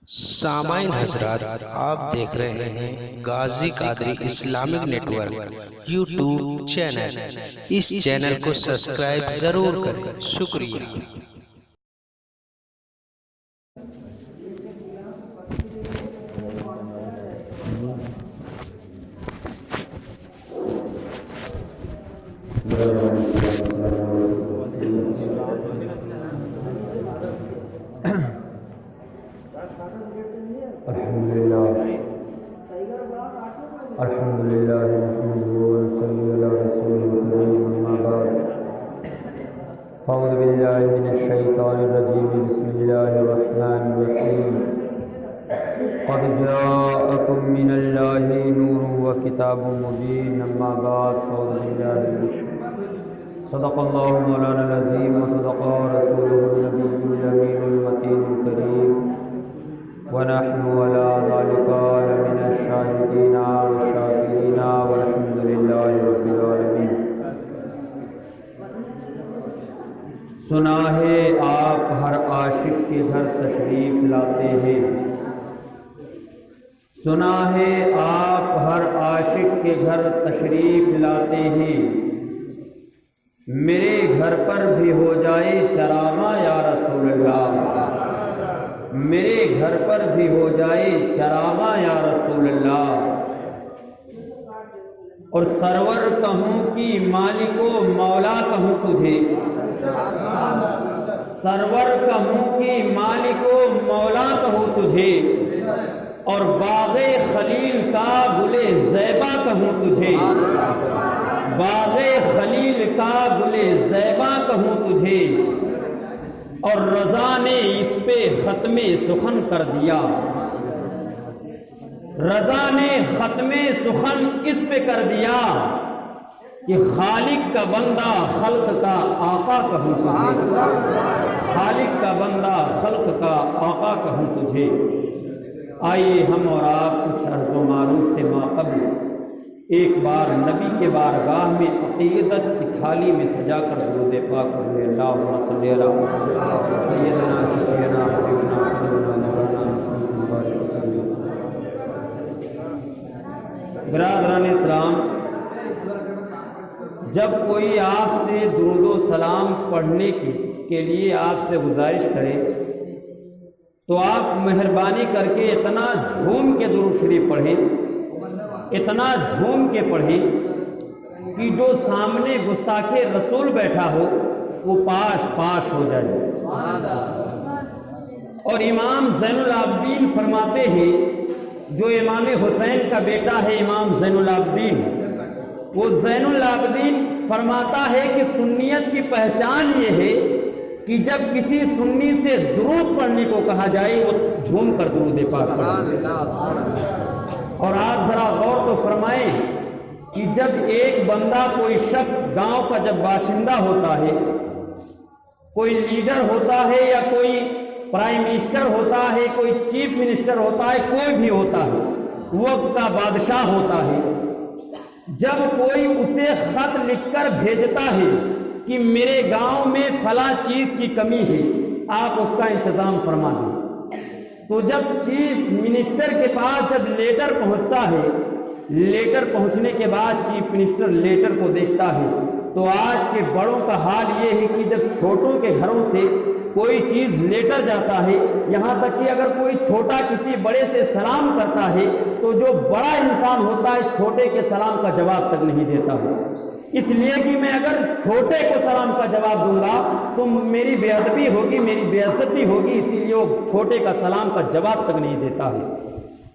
سامعین حضرات، آپ دیکھ رہے ہیں Ghazi Qadri Islamic network YouTube channel. اس چینل کو سبسکرائب ضرور کریں، شکریہ۔ الحمد لله نحمده ونصلي على رسوله الكريم أما بعد أعوذ بالله من الشيطان الرجيم بسم الله الرحمن الرحيم قد جاءكم من الله نور وكتاب مبين أما بعد أعوذ بالله من الشيطان صدق الله مولانا العظيم وصدق رسوله النبي الأمين المتين الكريم ونحن على ذلك لمن الشاهدين والشاكرين والحمد لله رب العالمين۔ سنا ہے آپ ہر عاشق کے گھر تشریف لاتے ہیں، سنا ہے آپ ہر عاشق کے گھر تشریف لاتے ہیں، میرے گھر پر بھی ہو جائے چراغاں یا رسول اللہ، میرے گھر پر بھی ہو جائے چراغاں یا رسول اللہ، اور سرور کہوں کہ مالک و مولا کہوں تجھے، سرور کہوں کہ مالک و مولا کہوں تجھے، اور باغ خلیل کا گل زیبا کہوں تجھے، باغ خلیل کا گل زیبا کہوں تجھے، اور رضا نے اس پہ ختم سخن کر دیا، رضا نے ختم سخن اس پہ کر دیا کہ خالق کا بندہ خلق کا آقا کہوں تجھے، خالق کا بندہ خلق کا آقا کہوں تجھے۔ آئیے ہم اور آپ کچھ عرض و معروف سے ماقبل ایک بار نبی کے بارگاہ میں عقیدت کی تھالی میں سجا کر درود پاک پڑھیں۔ اللہم صلی علی سیدنا شفیعنا حبیبنا سیدنا مولانا محمد وسلم۔ برادران اسلام، جب کوئی آپ سے درود و سلام پڑھنے کے لیے آپ سے گزارش کرے تو آپ مہربانی کر کے اتنا جھوم کے درود شریف پڑھیں، اتنا جھوم کے پڑھیں کہ جو سامنے گستاخ رسول بیٹھا ہو وہ پاش پاش ہو جائے۔ اور امام زین العابدین فرماتے ہیں، جو امام حسین کا بیٹا ہے امام زین العابدین، وہ زین العابدین فرماتا ہے کہ سنیت کی پہچان یہ ہے کہ جب کسی سنی سے درود پڑھنے کو کہا جائے وہ جھوم کر درود پاک پڑھے۔ اور آپ ذرا غور تو فرمائیں کہ جب ایک بندہ کوئی شخص گاؤں کا جب باشندہ ہوتا ہے، کوئی لیڈر ہوتا ہے یا کوئی پرائم منسٹر ہوتا ہے، کوئی چیف منسٹر ہوتا ہے، کوئی بھی ہوتا ہے، وقت کا بادشاہ ہوتا ہے، جب کوئی اسے خط لکھ کر بھیجتا ہے کہ میرے گاؤں میں فلاں چیز کی کمی ہے، آپ اس کا انتظام فرما دیں، تو جب چیف منسٹر کے پاس جب لیٹر پہنچتا ہے، لیٹر پہنچنے کے بعد چیف منسٹر لیٹر کو دیکھتا ہے، تو آج کے بڑوں کا حال یہ ہے کہ جب چھوٹوں کے گھروں سے کوئی چیز لیٹر جاتا ہے، یہاں تک کہ اگر کوئی چھوٹا کسی بڑے سے سلام کرتا ہے تو جو بڑا انسان ہوتا ہے چھوٹے کے سلام کا جواب تک نہیں دیتا ہے، اس لیے کہ میں اگر چھوٹے کو سلام کا جواب دوں گا تو میری بے ادبی ہوگی، میری بے عزتی ہوگی، اسی لیے وہ چھوٹے کا سلام کا جواب تک نہیں دیتا ہے۔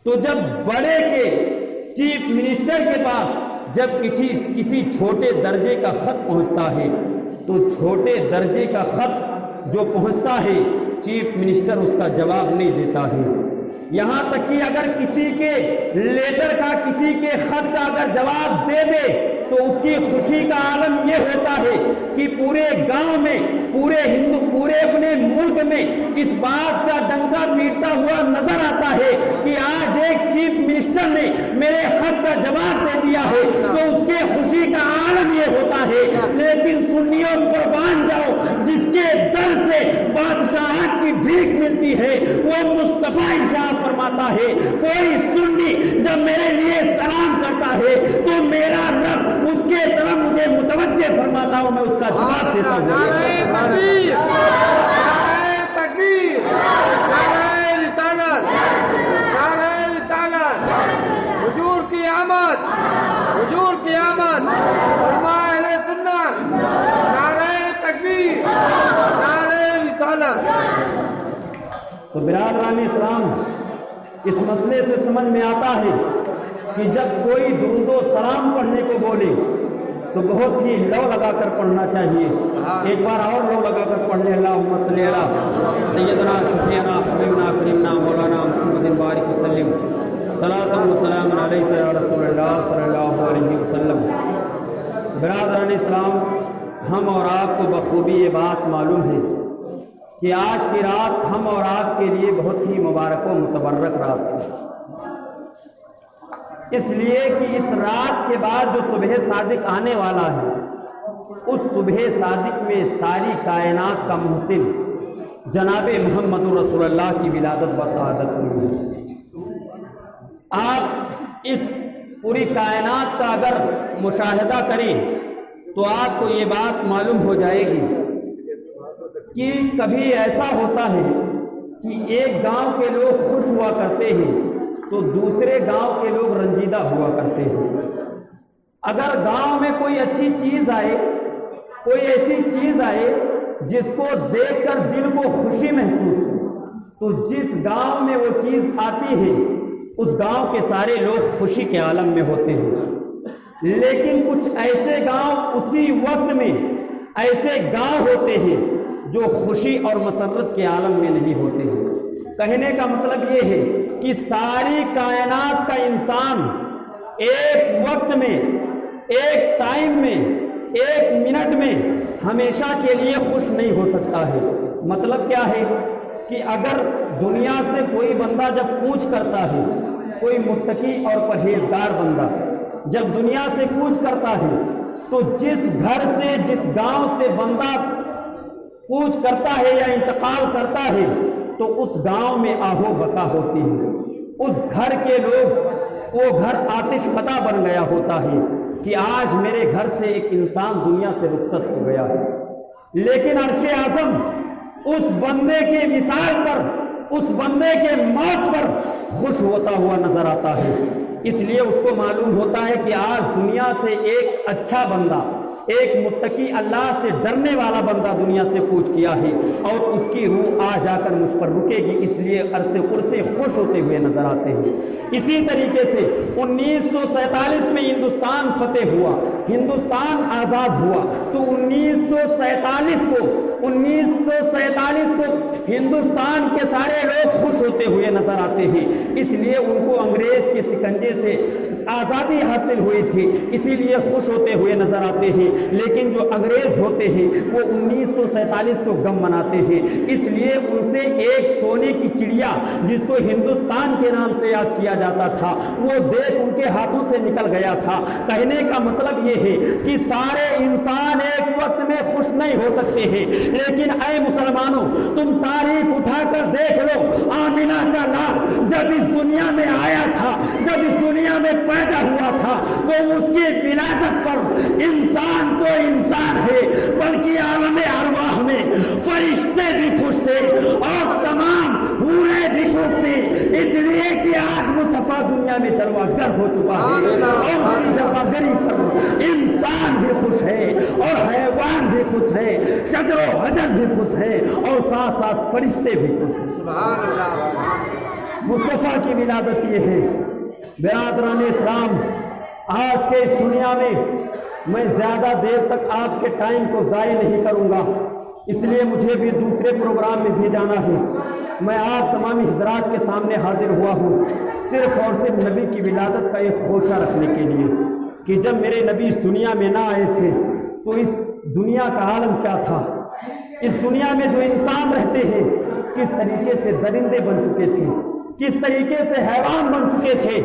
تو جب بڑے کے چیف منسٹر کے پاس جب کسی چھوٹے درجے کا خط پہنچتا ہے تو چھوٹے درجے کا خط جو پہنچتا ہے چیف منسٹر اس کا جواب نہیں دیتا ہے، یہاں تک کہ اگر کسی کے لیٹر کا، کسی کے خط کا اگر جواب دے دے تو اس کی خوشی کا عالم یہ ہوتا ہے کہ پورے گاؤں میں، پورے اپنے ملک میں اس بات کا ڈنکا پیٹتا ہوا نظر آتا ہے کہ آج ایک چیف منسٹر نے میرے خط کا جواب دے دیا ہے، تو اس کے خوشی کا عالم یہ ہوتا ہے۔ لیکن سنیوں قربان جاؤ، جس کے در سے بادشاہت کی بھیک ملتی ہے وہ مصطفیٰ ارشاد فرماتا ہے کوئی سنی جب میرے لیے سلام کرتا ہے تو میرا رب اس کے طرف مجھے متوجہ فرماتا ہوں، میں اس کا جواب دیتا ہوں۔ تکبیر، نعرہ رسالت، نعرہ رسالت، حضور کی آمد، حضور کی آمد، علماء اہل سنت، نعرہ تکبیر، نعرہ رسالت۔ تو برادران اسلام، اس مسئلے سے سمجھ میں آتا ہے کہ جب کوئی درود و سلام پڑھنے کو بولے تو بہت ہی لو لگا کر پڑھنا چاہیے۔ ایک بار اور لو لگا کر پڑھ لیں، اللہم صلی علی سیدنا شفیعنا حبیبنا کریمنا مولانا محمد بارک وسلم، صلاۃ و سلام علیک یا رسول اللہ صلی اللہ علیہ وسلم۔ برادران اسلام، ہم اور آپ کو بخوبی یہ بات معلوم ہے کہ آج کی رات ہم اور آپ کے لیے بہت ہی مبارک و متبرک رات ہے، اس لیے کہ اس رات کے بعد جو صبح صادق آنے والا ہے اس صبح صادق میں ساری کائنات کا محسن جناب محمد رسول اللہ کی ولادت و سعادت ہوئی ہے۔ آپ اس پوری کائنات کا اگر مشاہدہ کریں تو آپ کو یہ بات معلوم ہو جائے گی کہ کبھی ایسا ہوتا ہے کہ ایک گاؤں کے لوگ خوش ہوا کرتے ہیں تو دوسرے گاؤں کے لوگ رنجیدہ ہوا کرتے ہیں۔ اگر گاؤں میں کوئی اچھی چیز آئے، کوئی ایسی چیز آئے جس کو دیکھ کر دل کو خوشی محسوس ہو، تو جس گاؤں میں وہ چیز آتی ہے اس گاؤں کے سارے لوگ خوشی کے عالم میں ہوتے ہیں۔ لیکن کچھ ایسے گاؤں اسی وقت میں ایسے گاؤں ہوتے ہیں جو خوشی اور مسرت کے عالم میں نہیں ہوتے ہیں۔ کہنے کا مطلب یہ ہے کہ ساری کائنات کا انسان ایک وقت میں، ایک ٹائم میں، ایک منٹ میں ہمیشہ کے لیے خوش نہیں ہو سکتا ہے۔ مطلب کیا ہے کہ اگر دنیا سے کوئی بندہ جب کوچ کرتا ہے، کوئی متقی اور پرہیزگار بندہ جب دنیا سے کوچ کرتا ہے تو جس گھر سے، جس گاؤں سے بندہ کوچ کرتا ہے یا انتقال کرتا ہے تو اس گاؤں میں آہو بکا ہوتی ہے، اس گھر کے لوگ، وہ گھر آتش فدا بن گیا ہوتا ہے کہ آج میرے گھر سے ایک انسان دنیا سے رخصت ہو گیا ہے۔ لیکن عرش اعظم اس بندے کے وصال پر، اس بندے کے موت پر خوش ہوتا ہوا نظر آتا ہے۔ اس لیے اس کو معلوم ہوتا ہے کہ آج دنیا سے ایک اچھا بندہ، ایک متقی اللہ سے ڈرنے والا بندہ دنیا سے کوچ کیا ہے اور اس کی روح آ جا کر مجھ پر رکے گی، اس لیے عرصے قرصے خوش ہوتے ہوئے نظر آتے ہیں۔ اسی طریقے سے 1947 میں ہندوستان فتح ہوا، ہندوستان آزاد ہوا، تو 1947 کو ہندوستان کے سارے لوگ خوش ہوتے ہوئے نظر آتے ہیں، اس لیے ان کو انگریز کے شکنجے سے آزادی حاصل ہوئی تھی، اسی لیے خوش ہوتے ہوئے نظر آتے ہیں۔ لیکن جو انگریز ہوتے ہیں وہ 1947 کو غم مناتے ہیں، اس لیے ان سے ایک سونے کی چڑیا جس کو ہندوستان کے نام سے یاد کیا جاتا تھا، وہ دیش ان کے ہاتھوں سے نکل گیا تھا۔ کہنے کا مطلب یہ ہے کہ سارے انسان ایک وقت میں خوش نہیں ہو سکتے ہیں، لیکن اے مسلمانوں، تم تاریخ اٹھا کر دیکھ لو، آمینہ کا لال جب اس دنیا میں آیا تھا، جب اس دنیا میں پیدا ہوا تھا، وہ اس کی ولادت پر انسان تو انسان ہے بلکہ عالم ارواح میں فرشتے بھی خوش تھے اور تمام حوریں بھی خوش تھے، اس لیے کہ آج مصطفیٰ دنیا میں جلوہ گر ہو چکا ہے اور اس کی جلوہ گری پر انسان بھی خوش ہے اور حیوان بھی خوش ہے، شجر و حجر بھی خوش ہے اور ساتھ ساتھ فرشتے بھی خوش ہیں۔ سبحان اللہ۔ مصطفیٰ کی ولادت یہ ہے۔ برادران اسلام، آج کے اس دنیا میں میں زیادہ دیر تک آپ کے ٹائم کو ضائع نہیں کروں گا، اس لیے مجھے بھی دوسرے پروگرام میں بھی جانا ہے۔ میں آپ تمامی حضرات کے سامنے حاضر ہوا ہوں صرف اور صرف نبی کی ولادت کا ایک خوشہ رکھنے کے لیے کہ جب میرے نبی اس دنیا میں نہ آئے تھے تو اس دنیا کا عالم کیا تھا، اس دنیا میں جو انسان رہتے ہیں کس طریقے سے درندے بن چکے تھے، کس طریقے سے حیوان بن چکے تھے،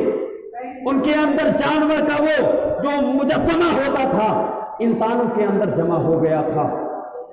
ان کے اندر جانور کا وہ جو مجسمہ ہوتا تھا انسانوں کے اندر جمع ہو گیا تھا۔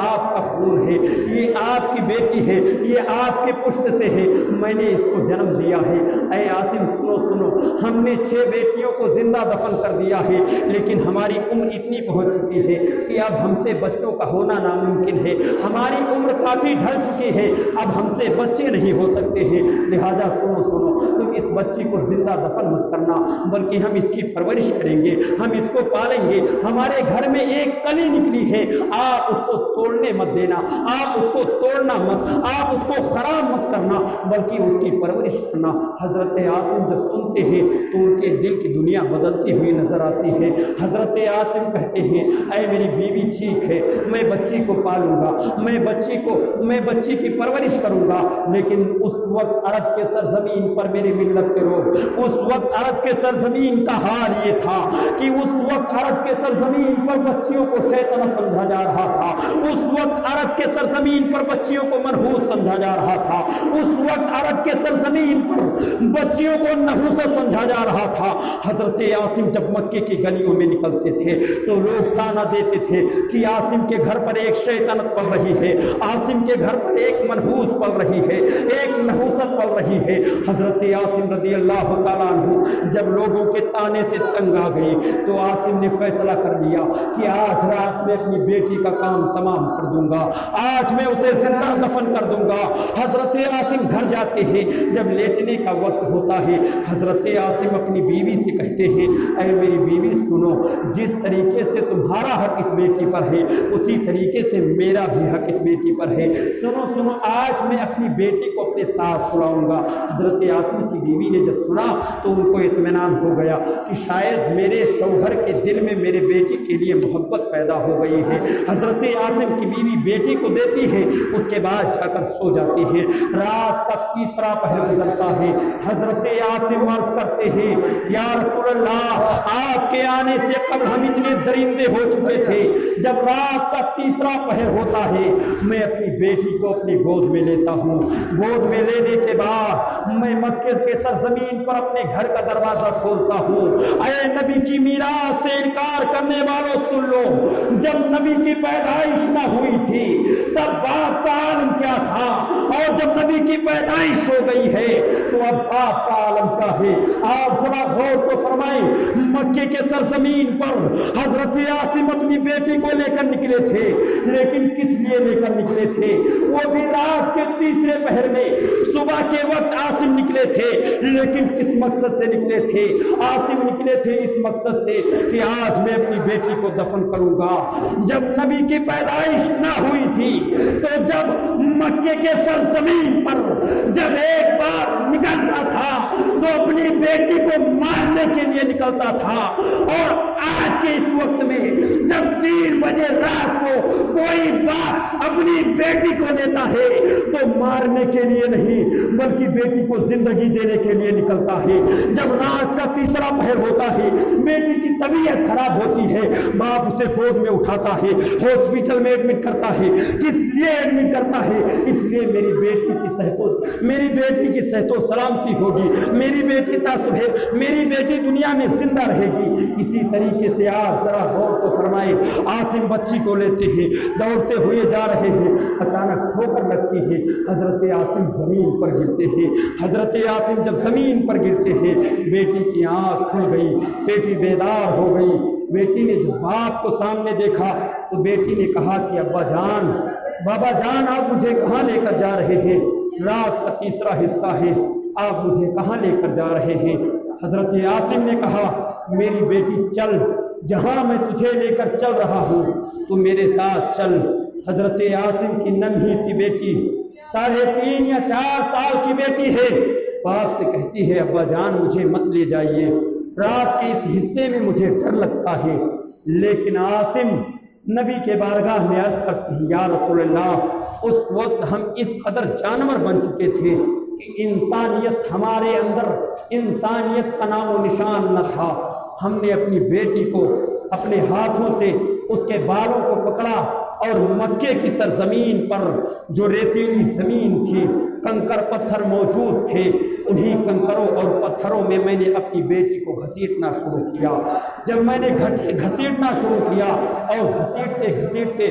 آپ کا خون ہے، یہ آپ کی بیٹی ہے، یہ آپ کے پشت سے ہے، میں نے اس کو جنم دیا ہے۔ اے عاصم سنو سنو، ہم نے 6 بیٹیوں کو زندہ دفن کر دیا ہے، لیکن ہماری عمر اتنی پہنچ چکی ہے کہ اب ہم سے بچوں کا ہونا ناممکن ہے، ہماری عمر کافی ڈھل چکی ہے، اب ہم سے بچے نہیں ہو سکتے ہیں، لہذا سنو سنو، تم اس بچی کو زندہ دفن مت کرنا، بلکہ ہم اس کی پرورش کریں گے، ہم اس کو پالیں گے، ہمارے گھر میں ایک کلی نکلی ہے، آپ اس کو توڑنے مت دینا، آپ اس کو توڑنا مت، آپ اس کو خراب مت کرنا، بلکہ اس کی پرورش کرنا۔ حضرت عاصم جب سنتے ہیں تو ان کے دل کی دنیا بدلتی ہوئی نظر آتی ہے۔ حضرت عاصم کہتے ہیں اے میری بیوی ٹھیک ہے، میں بچی کو پالوں گا، میں بچی کی پرورش کروں گا، لیکن اس وقت عرب کے سرزمین پر میری ملت کے لوگ، اس وقت عرب کے سرزمین کا حال یہ تھا کہ اس وقت عرب کے سرزمین پر بچیوں کو شیطان سمجھا جا رہا تھا، اس وقت عرب کے سرزمین پر بچیوں کو منحوس سمجھا جا رہا تھا، اس وقت عرب کے سرزمین پر بچیوں کو نحوست سمجھا جا رہا تھا۔ حضرت عاصم جب مکے کی گلیوں میں نکلتے تھے تو لوگ تانا دیتے تھے کہ عاصم کے گھر پر ایک شیطنت پل رہی ہے، عاصم کے گھر پر ایک منحوس پل رہی ہے، ایک نحوست پل رہی ہے۔ حضرت عاصم رضی اللہ تعالیٰ عنہ جب لوگوں کے تانے سے تنگ آ گئی تو عاصم نے فیصلہ کر لیا کہ آج رات میں اپنی بیٹی کا کام تمام کر دوں گا، آج میں اسے زندہ دفن کر دوں گا۔ حضرت عاصم گھر جاتے ہیں، جب لیٹنے کا وقت ہوتا ہے حضرت عاصم اپنی بیوی سے کہتے ہیں اے میری بیوی سنو، جس طریقے سے تمہارا حق اس بیٹی پر ہے اسی طریقے سے میرا بھی حق اس بیٹی پر ہے، سنو سنو، آج میں اپنی بیٹی کو اپنے ساتھ سلاؤں گا۔ حضرت عاصم کی بیوی نے جب سنا تو ان کو اطمینان ہو گیا کہ شاید میرے شوہر کے دل میں میرے بیٹی کے لیے محبت پیدا ہو گئی ہے۔ حضرت عاصم کی بیوی بیٹی کو دیتی ہے، اس کے بعد جا کر سو جاتی ہے۔ رات کا تیسرا پہر گزرتا ہے، حضرت عاصم عرض کرتے ہیں یا رسول اللہ آپ کے آنے سے قبل ہم اتنے درندے ہو چکے تھے، جب رات کا تیسرا پہر ہوتا ہے میں اپنی بیٹی کو اپنی گود میں لیتا ہوں، گود میں لینے کے بعد میں مکے کے سرزمین پر اپنے گھر کا دروازہ کھولتا ہوں۔ اے نبی کی میراث سے انکار کرنے والوں سن لو، جب نبی کی پیدائش نہ ہوئی تھی تب باپ کا عالم کیا تھا، اور جب نبی کی پیدائش ہو گئی ہے تو اب باپ کا عالم کیا ہے۔ آپ ذرا غور تو فرمائیں، مکے کے سرزمین پر حضرت عاصم اپنی بیٹی کو لے کر نکلے تھے، لیکن کس لیے لے کر نکلے تھے؟ وہ بھی رات کے تیسرے پہر میں، صبح کے وقت عاصم نکلے تھے، لیکن کس مقصد سے نکلے تھے؟ عاصم نکلے تھے اس مقصد سے کہ آج میں اپنی بیٹی کو دفن کروں گا۔ جب نبی کی پیدائش نہ ہوئی تھی تو جب مکے کے سرزمین پر جب ایک بار نکلتا تھا تو اپنی بیٹی کو مارنے کے لیے نکلتا تھا، اور آج کے اس وقت میں جب 3 بجے رات کو کوئی باپ اپنی بیٹی کو لیتا ہے تو مارنے کے لیے نہیں بلکہ بیٹی کو زندگی دینے کے لیے نکلتا ہے۔ جب رات کا تیسرا پہر ہوتا ہے، بیٹی کی طبیعت خراب ہوتی ہے، باپ اسے گود میں اٹھاتا ہے، ہاسپٹل میں ایڈمٹ کرتا ہے۔ کس لیے ایڈمٹ کرتا ہے؟ اس لیے میری بیٹی کی صحت و سلامتی ہوگی، میری بیٹی صبح میری بیٹی دنیا میں زندہ رہے گی۔ اسی طریقے سے آپ ذرا غور تو فرمائیں، عاصم بچی کو لیتے ہیں، دوڑتے ہوئے جا رہے ہیں، اچانک ٹھوکر لگتی ہے، حضرت عاصم زمین پر گرتے ہیں۔ حضرت عاصم جب زمین پر گرتے ہیں بیٹی کی آنکھ کھل گئی، بیٹی بیدار ہو گئی۔ بیٹی نے جب باپ کو سامنے دیکھا تو بیٹی نے کہا کہ ابا جان، بابا جان، آپ مجھے کہاں لے کر جا رہے ہیں؟ رات کا تیسرا حصہ ہے، آپ مجھے کہاں لے کر جا رہے ہیں؟ حضرت عاصم نے کہا میری بیٹی چل، جہاں میں تجھے لے کر چل رہا ہوں تو میرے ساتھ چل۔ حضرت عاصم کی ننھی سی بیٹی 3.5 یا 4 سال کی بیٹی ہے، باپ سے کہتی ہے ابا جان مجھے مت لے جائیے، رات کے اس حصے میں مجھے ڈر لگتا ہے۔ لیکن عاصم نبی کے بارگاہ میں عرض کرتی ہے یا رسول اللہ، اس وقت ہم اس قدر جانور بن چکے تھے کہ انسانیت ہمارے اندر، انسانیت کا نام و نشان نہ تھا۔ ہم نے اپنی بیٹی کو اپنے ہاتھوں سے اس کے بالوں کو پکڑا اور مکے کی سرزمین پر جو ریتیلی زمین تھی، کنکر پتھر موجود تھے، انہی کنکروں اور پتھروں میں میں نے اپنی بیٹی کو گھسیٹنا شروع کیا۔ جب میں نے گھسیٹنا شروع کیا اور گھسیٹتے گھسیٹتے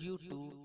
YouTube